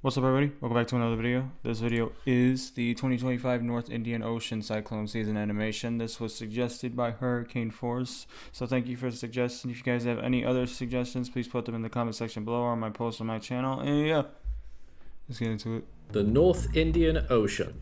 What's up, everybody? Welcome back to another video. This video is the 2025 North Indian Ocean Cyclone Season animation. This was suggested by Hurricane Force, so thank you for the suggestion. If you guys have any other suggestions, please put them in the comment section below or on my post on my channel. And yeah, let's get into it. The North Indian Ocean.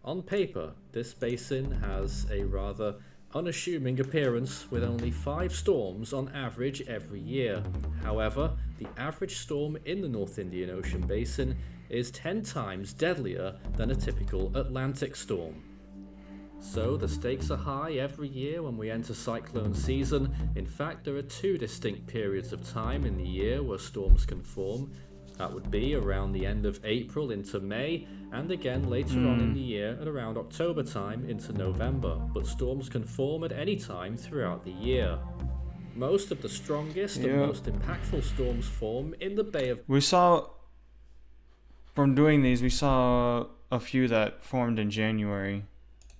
On paper, this basin has a rather unassuming appearance with only 5 storms on average every year. However, the average storm in the North Indian Ocean basin is 10 times deadlier than a typical Atlantic storm. So the stakes are high every year when we enter cyclone season. In fact, there are 2 distinct periods of time in the year where storms can form. That would be around the end of April into May, and again later on in the year at around October time into November, but storms can form at any time throughout the year. Most of the strongest and most impactful storms form in the Bay of From doing these, we saw a few that formed in January.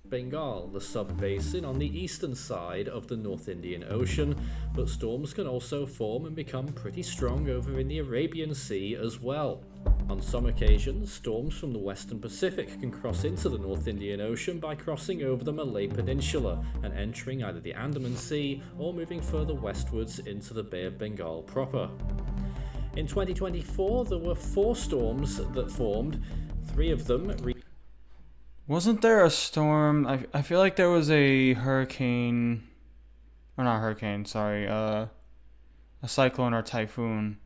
Bengal, the sub-basin on the eastern side of the North Indian Ocean, but storms can also form and become pretty strong over in the Arabian Sea as well. On some occasions, storms from the western Pacific can cross into the North Indian Ocean by crossing over the Malay Peninsula and entering either the Andaman Sea or moving further westwards into the Bay of Bengal proper. In 2024, there were 4 storms that formed, 3 of them Wasn't there a storm? I feel like there was a hurricane, or not hurricane, sorry, a cyclone or typhoon.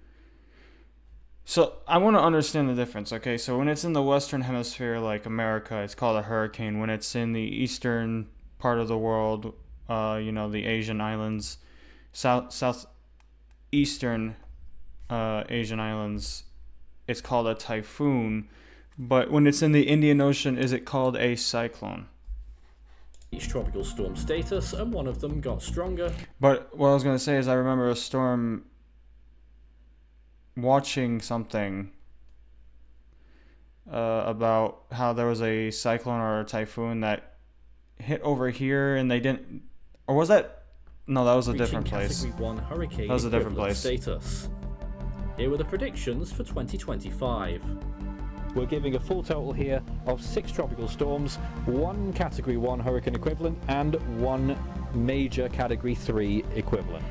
So I want to understand the difference, okay? So when it's in the western hemisphere, like America, it's called a hurricane. When it's in the eastern part of the world, the Asian islands, southeastern Asian islands, it's called a typhoon. But when it's in the Indian Ocean, is it called a cyclone? Each tropical storm status, and one of them got stronger. But what I was going to say is I remember a storm watching something about how there was a cyclone or a typhoon that hit over here and they didn't... Or was that... No, that was a different place. Category 1 hurricane that was a different place. Status. Here were the predictions for 2025. We're giving a full total here of 6 tropical storms, 1 Category 1 hurricane equivalent, and 1 major Category 3 equivalent.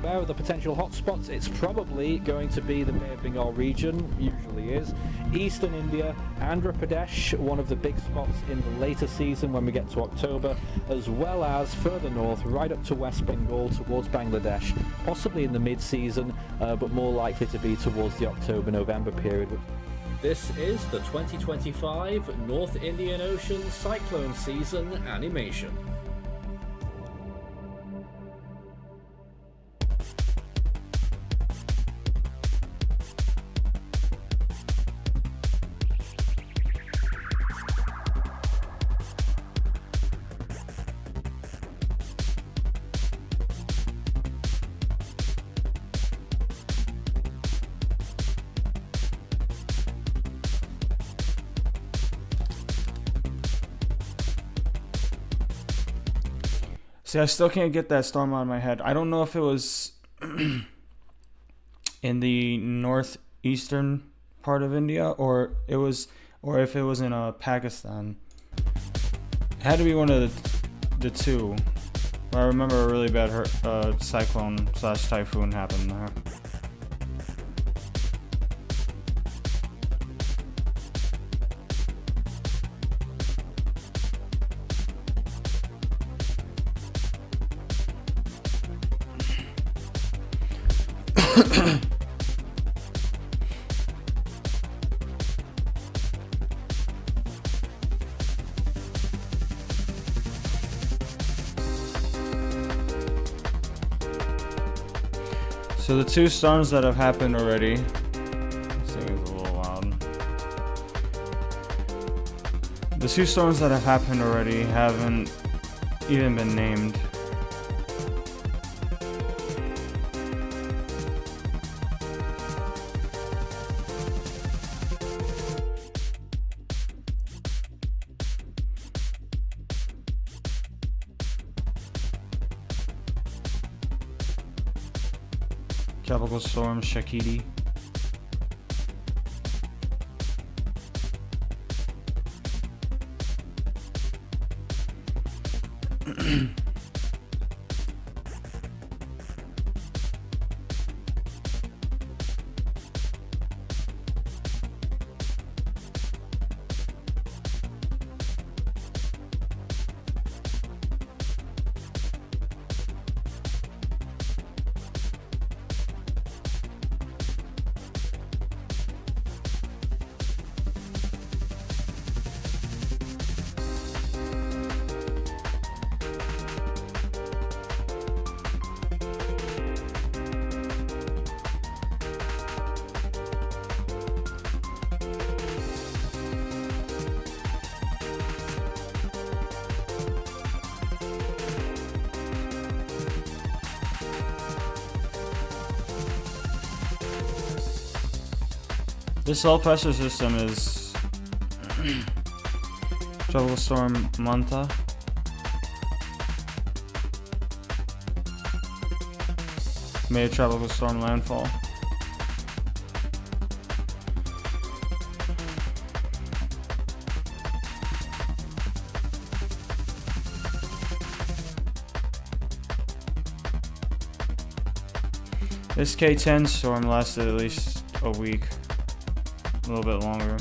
Where are the potential hotspots? It's probably going to be the Bay of Bengal region, usually is. Eastern India, Andhra Pradesh, one of the big spots in the later season when we get to October, as well as further north, right up to West Bengal towards Bangladesh, possibly in the mid-season, but more likely to be towards the October-November period. This is the 2025 North Indian Ocean Cyclone Season animation. See, I still can't get that storm out of my head. I don't know if it was in the northeastern part of India or if it was in Pakistan. It had to be one of the 2. I remember a really bad cyclone / typhoon happened there. So the 2 storms that have happened already, this thing is a little loud. The 2 storms that have happened already haven't even been named. Tropical Storm Shakiti. This low pressure system is Tropical Storm Manta. Made a tropical storm landfall. This K10 storm lasted at least a week. A little bit longer.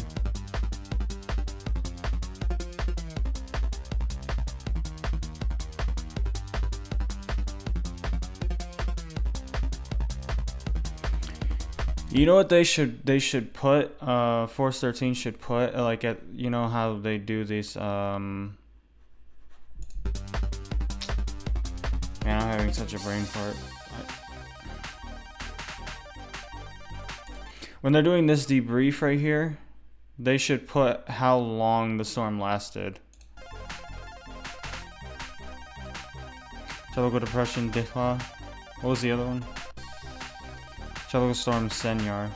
You know what they should put? Force 13 should put like at, you know how they do these man, I'm having such a brain fart. When they're doing this debrief right here, they should put how long the storm lasted. Tropical Depression Dihwa. What was the other one? Tropical Storm Senyar.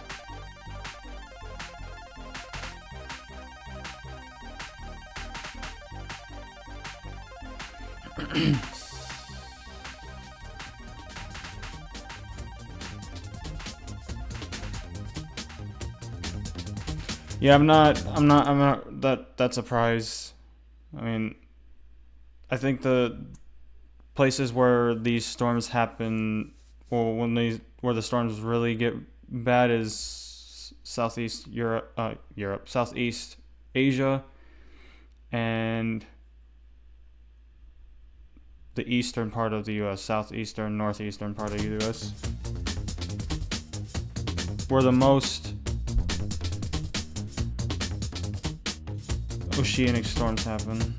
Yeah, I'm not that surprised. I mean, I think the places where these storms happen, or where the storms really get bad, is Southeast Europe, Southeast Asia, and the eastern part of the U.S., southeastern, northeastern part of the U.S., where the most oceanic storms happen.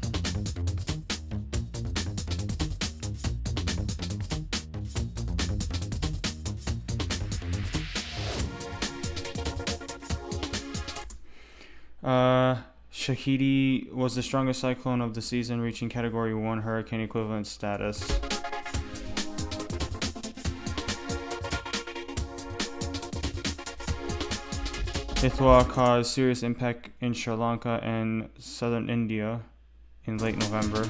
Shahidi was the strongest cyclone of the season, reaching Category 1 hurricane equivalent status. Ithwa caused serious impact in Sri Lanka and southern India in late November.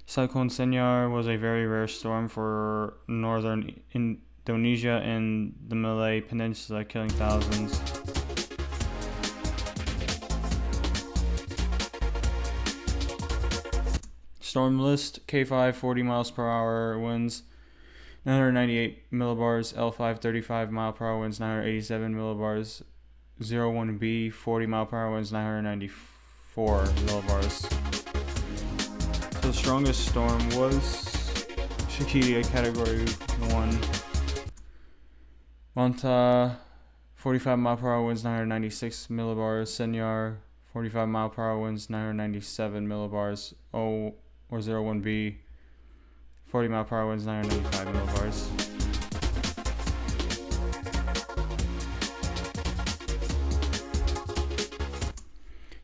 Cyclone Senyar was a very rare storm for northern Indonesia and the Malay Peninsula, killing thousands. Storm list: K5 40 miles per hour winds, 998 millibars. L5 35 mile per hour winds, 987 millibars. 01B 40 mile per hour winds, 994 millibars. So the strongest storm was Shakiti at Category 1. Manta 45 mile per hour winds, 996 millibars. Senyar 45 mile per hour winds, 997 millibars. 01B 40 mile per hour winds, 995 millibars.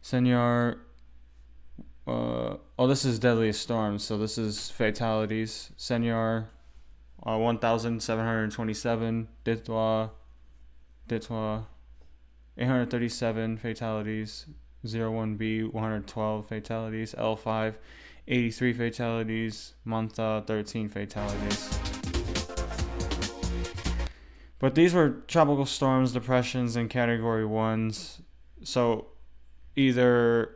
Senyar, this is deadliest storms, so this is fatalities. Senyar, 1,727. Dithwa, 837 fatalities. 01B, 112 fatalities. L5, 83 fatalities. Mantha, 13 fatalities. But these were tropical storms, depressions, and Category 1s. So either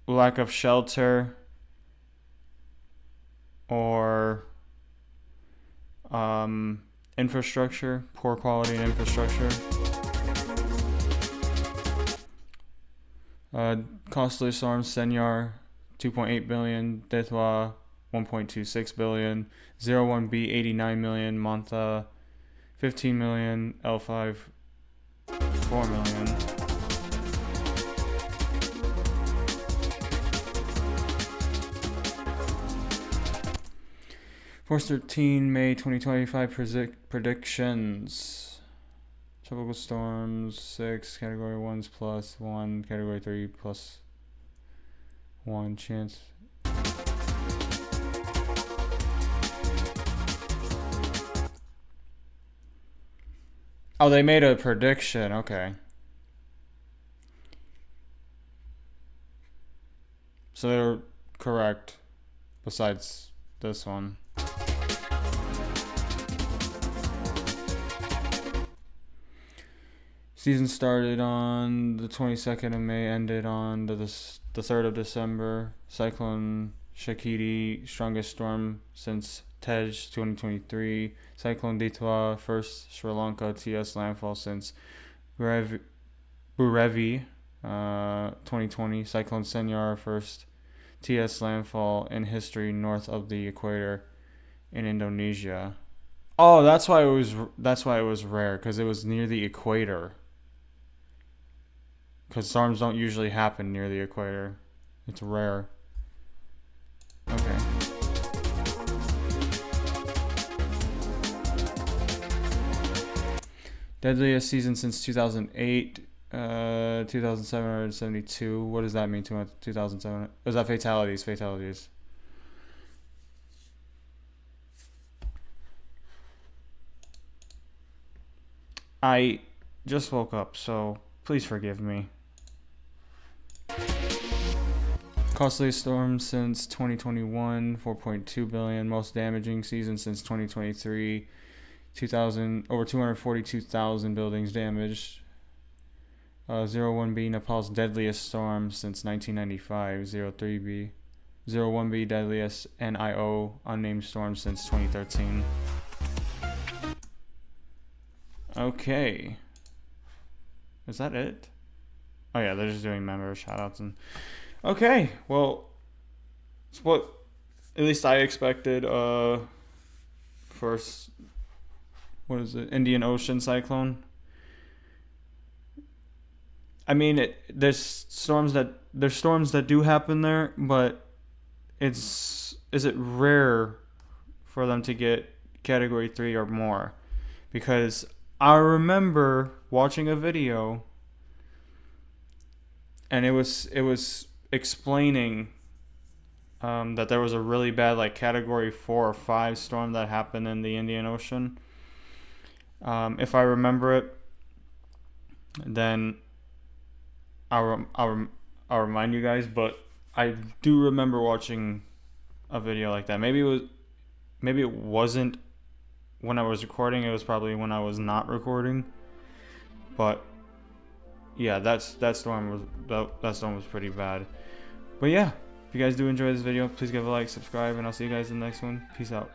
lack of shelter, or infrastructure, poor quality in infrastructure. Costly storms: Senyar, 2.8 billion; Dithwa, 1.26 billion; 01B, 89 million; Mantha, 15 million; L5, 4 million. Force 13, May 2025 predictions. Tropical storms 6, category 1s +1, category 3 +1 chance. Oh, they made a prediction. Okay. So they're correct, besides this one. Season started on the 22nd of May, ended on the 3rd of December. Cyclone Shakiti, strongest storm since Tej 2023. Cyclone Ditwa, first Sri Lanka TS landfall since Burevi 2020. Cyclone Senyar, first TS landfall in history north of the equator in Indonesia. Oh, that's why it was rare, because it was near the equator. Because storms don't usually happen near the equator. It's rare. Okay. Deadliest season since 2008. 2,772. What does that mean? 2,007. Is that fatalities? Fatalities. I just woke up, so please forgive me. Costliest storm since 2021, 4.2 billion. Most damaging season since 2023, over 242,000 buildings damaged. 01B, Nepal's deadliest storm since 1995. 03B, 01B, deadliest NIO, unnamed storm since 2013. Okay. Is that it? Oh yeah, they're just doing member shoutouts and. Okay, well, it's what at least I expected. First, what is it? Indian Ocean cyclone. I mean, there's storms that do happen there, but is it rare for them to get category 3 or more? Because I remember watching a video, and it was explaining that there was a really bad like category 4 or 5 storm that happened in the Indian Ocean. If I remember it, then I'll remind you guys. But I do remember watching a video like that. Maybe it wasn't when I was recording. It was probably when I was not recording. But yeah, that storm was pretty bad. But yeah, if you guys do enjoy this video, please give a like, subscribe, and I'll see you guys in the next one. Peace out.